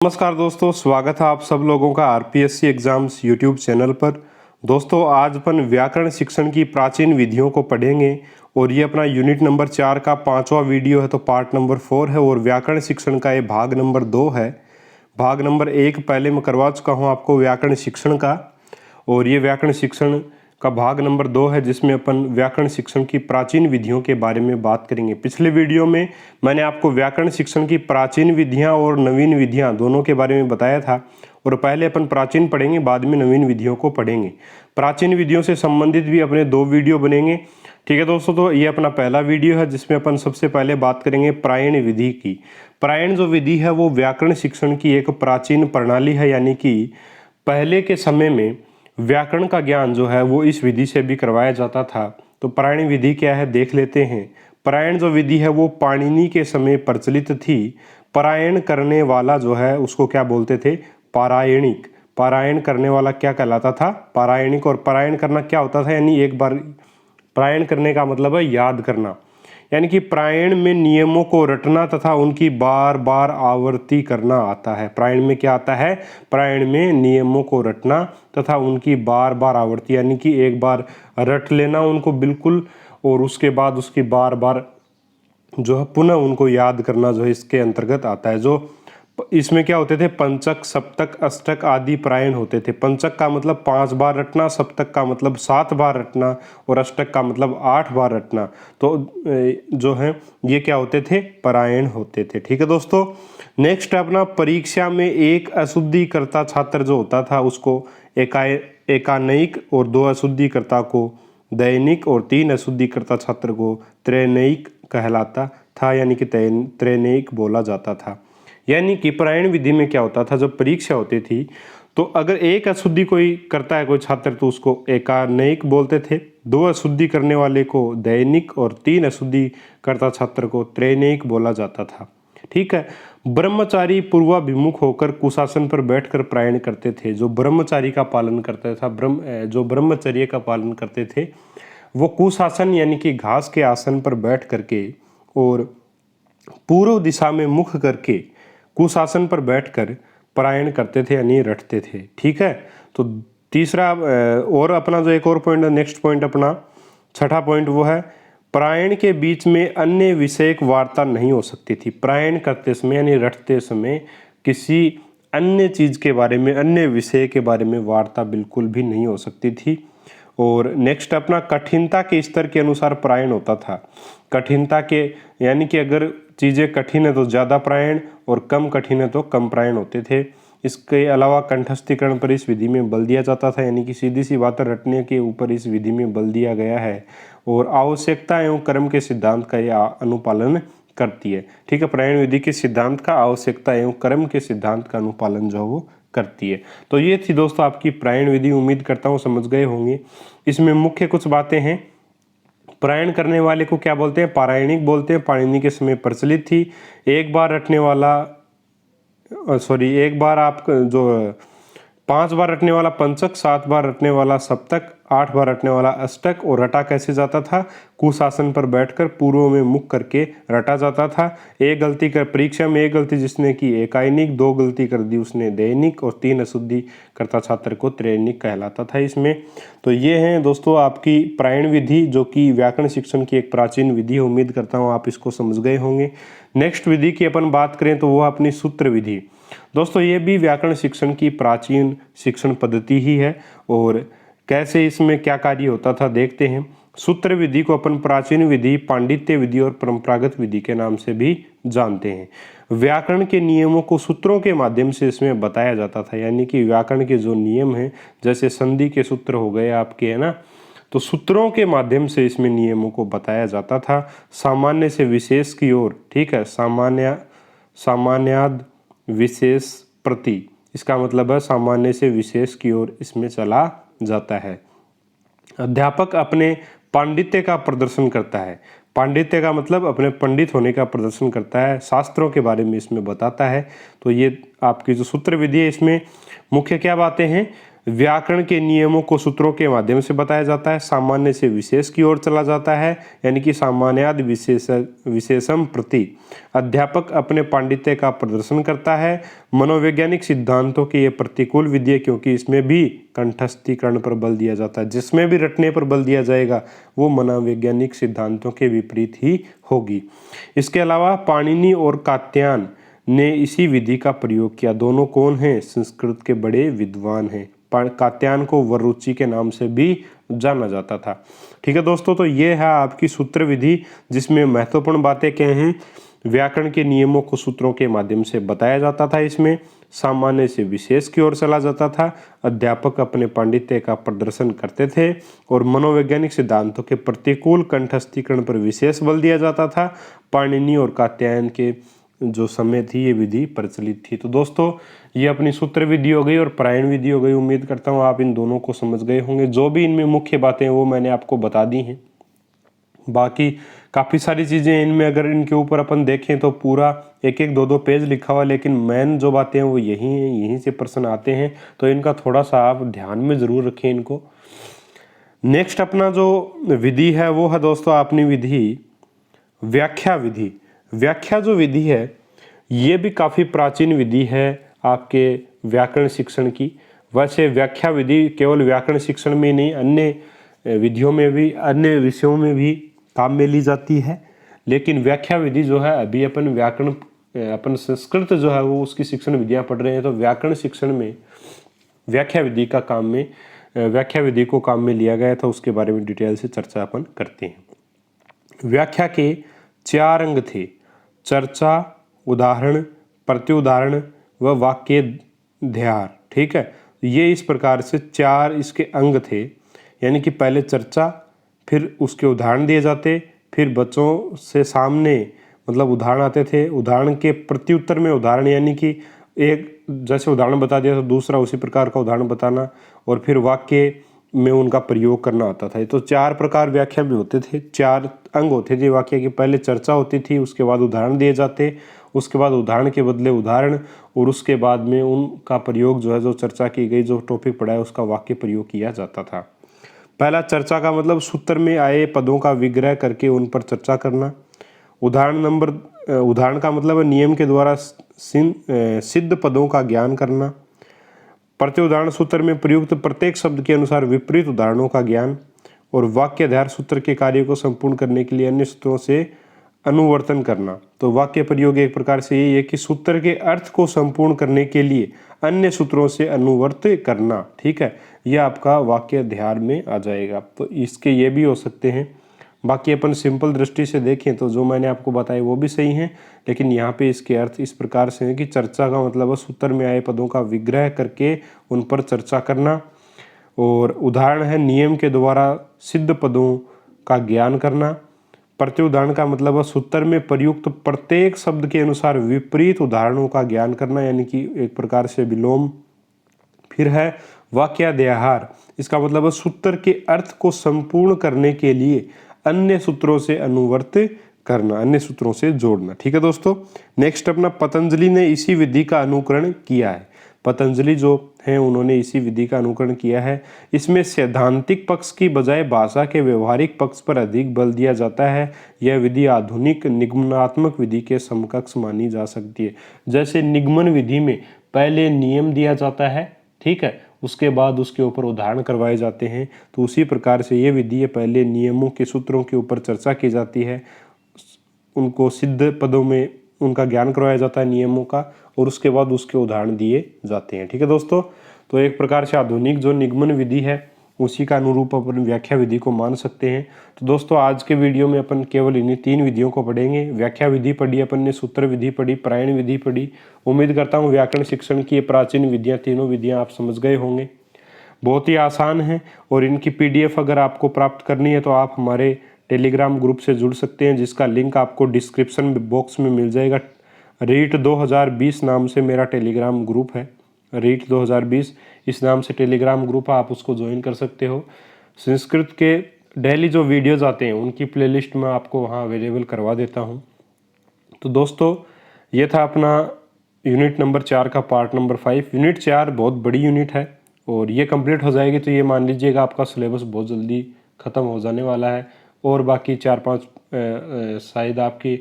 नमस्कार दोस्तों, स्वागत है आप सब लोगों का आरपीएससी एग्जाम्स यूट्यूब चैनल पर। दोस्तों आज अपन व्याकरण शिक्षण की प्राचीन विधियों को पढ़ेंगे और ये अपना यूनिट नंबर 4 का 5वां वीडियो है, तो पार्ट नंबर 4 है और व्याकरण शिक्षण का ये भाग नंबर 2 है। भाग नंबर 1 पहले मैं करवा चुका हूँ आपको व्याकरण शिक्षण का, और ये व्याकरण शिक्षण का भाग नंबर 2 है जिसमें अपन व्याकरण शिक्षण की प्राचीन विधियों के बारे में बात करेंगे। पिछले वीडियो में मैंने आपको व्याकरण शिक्षण की प्राचीन विधियां और नवीन विधियां दोनों के बारे में बताया था, और पहले अपन प्राचीन पढ़ेंगे, बाद में नवीन विधियों को पढ़ेंगे। प्राचीन विधियों से संबंधित भी अपने 2 वीडियो बनेंगे, ठीक है दोस्तों। तो ये अपना पहला वीडियो है जिसमें अपन सबसे पहले बात करेंगे प्रायण विधि की। प्रायण जो विधि है वो व्याकरण शिक्षण की एक प्राचीन प्रणाली है, यानी कि पहले के समय में व्याकरण का ज्ञान जो है वो इस विधि से भी करवाया जाता था। तो प्रायण विधि क्या है देख लेते हैं। प्रायण जो विधि है वो पाणिनि के समय प्रचलित थी। पारायण करने वाला जो है उसको क्या बोलते थे? पारायणिक। पारायण करने वाला क्या कहलाता था? पारायणिक। और पारायण करना क्या होता था? यानी एक बार पारायण करने का मतलब है याद करना, यानी कि पारायण में नियमों को रटना तथा उनकी बार बार आवृत्ति करना आता है। पारायण में क्या आता है? पारायण में नियमों को रटना तथा उनकी बार बार आवृत्ति, यानी कि एक बार रट लेना उनको बिल्कुल, और उसके बाद उसकी बार बार जो है पुनः उनको याद करना जो है इसके अंतर्गत आता है। जो इसमें क्या होते थे? पंचक, सप्तक, अष्टक आदि प्रायण होते थे। पंचक का मतलब 5 बार रटना, सप्तक का मतलब 7 बार रटना, और अष्टक का मतलब 8 बार रटना। तो जो है ये क्या होते थे? पारायण होते थे, ठीक है दोस्तों। नेक्स्ट अपना परीक्षा में एक अशुद्धिकर्ता छात्र जो होता था उसको एकानयिक, और 2 अशुद्धिकर्ता को दैनिक, और 3 अशुद्धिकर्ता छात्र को त्रैनयिक कहलाता था, यानी कि त्रैनयिक बोला जाता था। यानी कि पारायण विधि में क्या होता था, जब परीक्षा होती थी तो अगर एक अशुद्धि कोई करता है कोई छात्र तो उसको एकानयिक बोलते थे, 2 अशुद्धि करने वाले को दैनिक, और 3 अशुद्धि करता छात्र को त्रैनयिक बोला जाता था, ठीक है। ब्रह्मचारी पूर्वाभिमुख होकर कुशासन पर बैठकर पारायण करते थे। जो ब्रह्मचारी का पालन करता था, जो ब्रह्मचर्य का पालन करते थे वो कुशासन यानी कि घास के आसन पर बैठ करके और पूर्व दिशा में मुख करके कुशासन पर बैठकर पारायण करते थे, यानी रटते थे, ठीक है। तो तीसरा और अपना जो एक और पॉइंट है, नेक्स्ट पॉइंट अपना 6ठा पॉइंट वो है पारायण के बीच में अन्य विषयक वार्ता नहीं हो सकती थी। पारायण करते समय यानी रटते समय किसी अन्य चीज़ के बारे में, अन्य विषय के बारे में वार्ता बिल्कुल भी नहीं हो सकती थी। और नेक्स्ट अपना कठिनता के स्तर के अनुसार पारायण होता था। कठिनता के यानी कि अगर चीज़ें कठिन है तो ज़्यादा पारायण, और कम कठिन है तो कम पारायण होते थे। इसके अलावा कंठस्थीकरण पर इस विधि में बल दिया जाता था, यानी कि सीधी सी बातें रटने के ऊपर इस विधि में बल दिया गया है। और आवश्यकता एवं कर्म के सिद्धांत का यह अनुपालन करती है, ठीक है। पारायण विधि के सिद्धांत का आवश्यकता एवं कर्म के सिद्धांत का अनुपालन जो है वो करती है। तो ये थी दोस्तों आपकी पारायण विधि, उम्मीद करता हूँ समझ गए होंगे। इसमें मुख्य कुछ बातें हैं। पारायण करने वाले को क्या बोलते हैं? पारायणिक बोलते हैं। पाणिनि के समय प्रचलित थी। एक बार रटने वाला एक बार आप जो 5 बार रटने वाला पंचक, 7 बार रटने वाला सप्तक, 8 बार रटने वाला अष्टक। और रटा कैसे जाता था? कुशासन पर बैठकर पूर्व में मुख करके रटा जाता था। एक गलती कर परीक्षा में एक गलती जिसने की एकायनिक, 2 गलती कर दी उसने दैनिक, और 3 अशुद्धि करता छात्र को त्रैनिक कहलाता था इसमें। तो ये हैं दोस्तों आपकी पारायण विधि, जो कि व्याकरण शिक्षण की एक प्राचीन विधि है। उम्मीद करता हूँ आप इसको समझ गए होंगे। नेक्स्ट विधि की अपन बात करें तो वो अपनी सूत्र विधि। दोस्तों ये भी व्याकरण शिक्षण की प्राचीन शिक्षण पद्धति ही है, और कैसे इसमें क्या कार्य होता था देखते हैं। सूत्र विधि को अपन प्राचीन विधि, पांडित्य विधि और परंपरागत विधि के नाम से भी जानते हैं। व्याकरण के नियमों को सूत्रों के माध्यम से इसमें बताया जाता था, यानी कि व्याकरण के जो नियम हैं, जैसे संधि के सूत्र हो गए आपके, है ना, तो सूत्रों के माध्यम से इसमें नियमों को बताया जाता था। सामान्य से विशेष की ओर, ठीक है, सामान्याद विशेष प्रति, इसका मतलब है सामान्य से विशेष की ओर इसमें चला जाता है। अध्यापक अपने पांडित्य का प्रदर्शन करता है। पांडित्य का मतलब अपने पंडित होने का प्रदर्शन करता है, शास्त्रों के बारे में इसमें बताता है। तो ये आपकी जो सूत्र विधि है इसमें मुख्य क्या बातें हैं? व्याकरण के नियमों को सूत्रों के माध्यम से बताया जाता है। सामान्य से विशेष की ओर चला जाता है, यानी कि सामान्याद विशेषम प्रति। अध्यापक अपने पांडित्य का प्रदर्शन करता है। मनोवैज्ञानिक सिद्धांतों की ये प्रतिकूल विधि है, क्योंकि इसमें भी कंठस्थीकरण पर बल दिया जाता है। जिसमें भी रटने पर बल दिया जाएगा वो मनोवैज्ञानिक सिद्धांतों के विपरीत ही होगी। इसके अलावा पाणिनि और कात्यायन ने इसी विधि का प्रयोग किया। दोनों कौन हैं? संस्कृत के बड़े विद्वान हैं। कात्यायन को वरुचि के नाम से भी जाना जाता था। ठीक है दोस्तों, तो ये है आपकी सूत्र विधि, जिसमें महत्वपूर्ण बातें क्या हैं? व्याकरण के नियमों को सूत्रों के माध्यम से बताया जाता था। इसमें सामान्य से विशेष की ओर चला जाता था। अध्यापक अपने पांडित्य का प्रदर्शन करते थे और मनोवैज्ञानिक सिद्धांतों के प्रतिकूल कंठस्थीकरण पर विशेष बल दिया जाता था। पाणिनि और कात्यायन के जो समय थी ये विधि प्रचलित थी। तो दोस्तों ये अपनी सूत्र विधि हो गई और प्रायण विधि हो गई। उम्मीद करता हूँ आप इन दोनों को समझ गए होंगे। जो भी इनमें मुख्य बातें हैं वो मैंने आपको बता दी हैं। बाकी काफ़ी सारी चीज़ें इनमें अगर इनके ऊपर अपन देखें तो पूरा एक एक दो दो पेज लिखा हुआ, लेकिन मेन जो बातें हैं वो यही हैं, यहीं से प्रश्न आते हैं। तो इनका थोड़ा सा आप ध्यान में ज़रूर रखें इनको। नेक्स्ट अपना जो विधि है वो है दोस्तों अपनी विधि व्याख्या विधि। व्याख्या जो विधि है ये भी काफ़ी प्राचीन विधि है आपके व्याकरण शिक्षण की। वैसे व्याख्या विधि केवल व्याकरण शिक्षण में नहीं, अन्य विधियों में भी, अन्य विषयों में भी काम में ली जाती है। लेकिन व्याख्या विधि जो है, अभी अपन व्याकरण, अपन संस्कृत जो है वो उसकी शिक्षण विधियाँ पढ़ रहे हैं, तो व्याकरण शिक्षण में व्याख्या विधि का काम में, व्याख्या विधि को काम में लिया गया था। उसके बारे में डिटेल से चर्चा अपन करते हैं। व्याख्या के 4 अंग थे: चर्चा, उदाहरण, प्रत्युदाहरण व वाक्याध्यार। ठीक है, ये इस प्रकार से 4 इसके अंग थे। यानी कि पहले चर्चा, फिर उसके उदाहरण दिए जाते, फिर बच्चों से सामने मतलब उदाहरण आते थे, उदाहरण के प्रत्युत्तर में उदाहरण, यानी कि एक जैसे उदाहरण बता दिया तो दूसरा उसी प्रकार का उदाहरण बताना, और फिर वाक्य में उनका प्रयोग करना होता था। तो 4 प्रकार व्याख्या में होते थे, 4 अंग होते थे वाक्य के। पहले चर्चा होती थी, उसके बाद उदाहरण दिए जाते, उसके बाद उदाहरण के बदले उदाहरण, और उसके बाद में उनका प्रयोग जो है, जो चर्चा की गई, जो टॉपिक पढ़ा है उसका वाक्य प्रयोग किया जाता था। पहला चर्चा का मतलब सूत्र में आए पदों का विग्रह करके उन पर चर्चा करना। उदाहरण का मतलब नियम के द्वारा सिद्ध पदों का ज्ञान करना। प्रत्युदाहरण सूत्र में प्रयुक्त प्रत्येक शब्द के अनुसार विपरीत उदाहरणों का ज्ञान। और वाक्याधार सूत्र के कार्य को संपूर्ण करने के लिए अन्य सूत्रों से अनुवर्तन करना। तो वाक्य प्रयोग एक प्रकार से यही है कि सूत्र के अर्थ को संपूर्ण करने के लिए अन्य सूत्रों से अनुवर्त करना। ठीक है, यह आपका वाक्याधार में आ जाएगा। तो इसके ये भी हो सकते हैं। बाकी अपन सिंपल दृष्टि से देखें तो जो मैंने आपको बताया वो भी सही है, लेकिन यहाँ पे इसके अर्थ इस प्रकार से है कि चर्चा का मतलब सूत्र में आए पदों का विग्रह करके उन पर चर्चा करना, और उदाहरण है नियम के द्वारा सिद्ध पदों का ज्ञान करना। प्रत्युदाहरण का मतलब सूत्र में प्रयुक्त प्रत्येक शब्द के अनुसार विपरीत उदाहरणों का ज्ञान करना, यानी कि एक प्रकार से विलोम। फिर है वाक्याध्यार, इसका मतलब सूत्र के अर्थ को संपूर्ण करने के लिए अन्य सूत्रों से अनुवर्त करना, अन्य सूत्रों से जोड़ना। ठीक है दोस्तों, नेक्स्ट अपना पतंजलि ने इसी विधि का अनुकरण किया है। पतंजलि जो हैं उन्होंने इसी विधि का अनुकरण किया है। इसमें सैद्धांतिक पक्ष की बजाय भाषा के व्यवहारिक पक्ष पर अधिक बल दिया जाता है। यह विधि आधुनिक निगमनात्मक विधि के समकक्ष मानी जा सकती है। जैसे निगमन विधि में पहले नियम दिया जाता है, ठीक है, उसके बाद उसके ऊपर उदाहरण करवाए जाते हैं, तो उसी प्रकार से ये विधि है, पहले नियमों के सूत्रों के ऊपर चर्चा की जाती है, उनको सिद्ध पदों में उनका ज्ञान करवाया जाता है नियमों का, और उसके बाद उसके उदाहरण दिए जाते हैं। ठीक है दोस्तों, तो एक प्रकार से आधुनिक जो निगमन विधि है उसी का अनुरूप अपन व्याख्या विधि को मान सकते हैं। तो दोस्तों आज के वीडियो में अपन केवल इन्हीं 3 विधियों को पढ़ेंगे। व्याख्या विधि पढ़ी अपन ने, सूत्र विधि पढ़ी, प्रायण विधि पढ़ी। उम्मीद करता हूँ व्याकरण शिक्षण की ये प्राचीन विधियाँ, तीनों विधियाँ आप समझ गए होंगे। बहुत ही आसान है, और इनकी PDF अगर आपको प्राप्त करनी है तो आप हमारे टेलीग्राम ग्रुप से जुड़ सकते हैं, जिसका लिंक आपको डिस्क्रिप्शन बॉक्स में मिल जाएगा। रीट 2020 नाम से मेरा टेलीग्राम ग्रुप है, रीट 2020 इस नाम से टेलीग्राम ग्रुप है, आप उसको ज्वाइन कर सकते हो। संस्कृत के डेली जो वीडियोज़ आते हैं उनकी प्लेलिस्ट में आपको वहाँ अवेलेबल करवा देता हूँ। तो दोस्तों ये था अपना यूनिट नंबर 4 का पार्ट नंबर 5। यूनिट 4 बहुत बड़ी यूनिट है और ये कंप्लीट हो जाएगी तो ये मान लीजिएगा आपका सिलेबस बहुत जल्दी ख़त्म हो जाने वाला है। और बाकी 4-5 शायद आपकी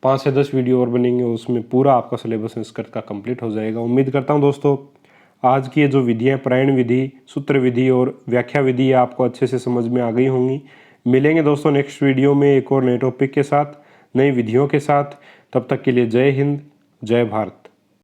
5 से 10 वीडियो और बनेंगे, उसमें पूरा आपका सिलेबस संस्कृत का कंप्लीट हो जाएगा। उम्मीद करता हूँ दोस्तों आज की ये जो विधियाँ प्रायण विधि, सूत्र विधि और व्याख्या विधि ये आपको अच्छे से समझ में आ गई होंगी। मिलेंगे दोस्तों नेक्स्ट वीडियो में एक और नए टॉपिक के साथ, नई विधियों के साथ। तब तक के लिए जय हिंद, जय भारत।